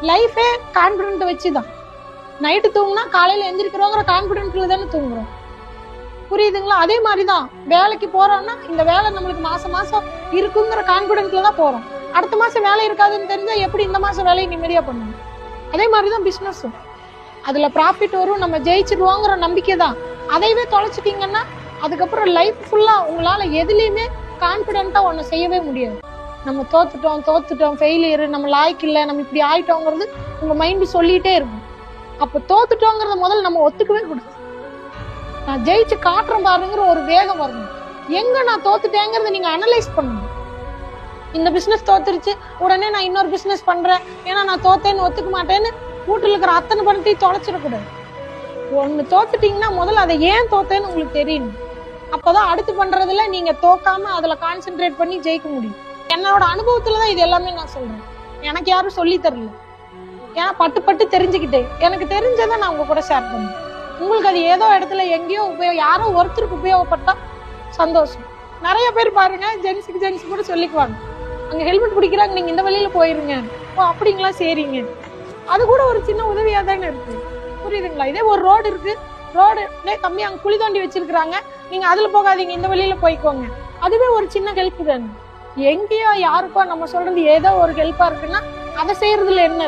லைஃபே கான்பிடென்ட் வச்சுதான். நைட்டு தூங்குனா காலையில எந்திரிக்கிறோங்கிற கான்பிடென்ட்ல தானே தூங்குறோம். புரியுதுங்களா? அதே மாதிரிதான் வேலைக்கு போறோம்னா இந்த வேலை நம்மளுக்கு மாசம் மாசம் இருக்குங்கிற கான்பிடென்ட்ல தான் போறோம். அடுத்த மாசம் வேலை இருக்காதுன்னு தெரிஞ்சா எப்படி இந்த மாசம் வேலையை நிம்மதியா பண்ணணும்? அதே மாதிரிதான் பிசினஸும். அதுல ப்ராஃபிட் வரும், நம்ம ஜெயிச்சிடுவோங்கிற நம்பிக்கை தான். அதையவே தொலைச்சிட்டீங்கன்னா அதுக்கப்புறம் லைஃப் ஃபுல்லா உங்களால எதுலையுமே கான்பிடென்ட்டா ஒண்ணு செய்யவே முடியாது. நம்ம தோத்துட்டோம் ஃபெயிலியர், நம்ம லாய்க்கு இல்லை, நம்ம இப்படி ஆயிட்டோங்கிறது உங்க மைண்ட் சொல்லிட்டே இருக்கும். அப்ப தோத்துட்டோங்கிறத முதல்ல நம்ம ஒத்துக்கவே கூடாது. நான் ஜெயிச்சு காட்டுறேன் பாருங்கிற ஒரு வேகம் வரணும். எங்க நான் தோத்துட்டேங்கிறத நீங்க அனலைஸ் பண்ணணும். இந்த பிசினஸ் தோத்துருச்சு, உடனே நான் இன்னொரு பிசினஸ் பண்றேன் ஏன்னா நான் தோத்தேன்னு ஒத்துக்க மாட்டேன்னு வீட்டுல இருக்கிற அத்தனை பணத்தையும் தொலைச்சிடக்கூடாது. ஒண்ணு தோத்துட்டீங்கன்னா முதல்ல அதை ஏன் தோத்தேன்னு உங்களுக்கு தெரியணும். அப்பதான் அடுத்து பண்றதுல நீங்க தோக்காம அதுல கான்சென்ட்ரேட் பண்ணி ஜெயிக்க முடியும். என்னோட அனுபவத்துலதான் இது எல்லாமே நான் சொல்றேன். எனக்கு யாரும் சொல்லி தரல, ஏன்னா பட்டு தெரிஞ்சுக்கிட்டேன். எனக்கு தெரிஞ்சதை நான் உங்க கூட ஷேர் பண்ணேன். உங்களுக்கு அது ஏதோ இடத்துல எங்கேயோ யாரோ ஒருத்தருக்கு உபயோகப்பட்டா சந்தோஷம். நிறைய பேர் பாருங்க ஜென்ஸுக்கு கூட சொல்லிக்குவாங்க, அங்க ஹெல்மெட் பிடிக்கிறாங்க, நீங்க இந்த வழியில போயிருங்க. ஓ அப்படிங்களா, சரிங்க. அது கூட ஒரு சின்ன உதவியா தானே இருக்கு. புரியுதுங்களா? இதே ஒரு ரோடு இருக்கு, ரோடு கம்மி அங்க குழி தோண்டி வச்சிருக்காங்க, நீங்க அதுல போகாதீங்க, இந்த வழியில போய்க்கோங்க. அதுவே ஒரு சின்ன ஹெல்ப் தானே. எங்கேயோ யாருக்கோ நம்ம சொல்றது ஏதோ ஒரு ஹெல்ப்பா இருக்குன்னா அதை செய்யறதுல என்ன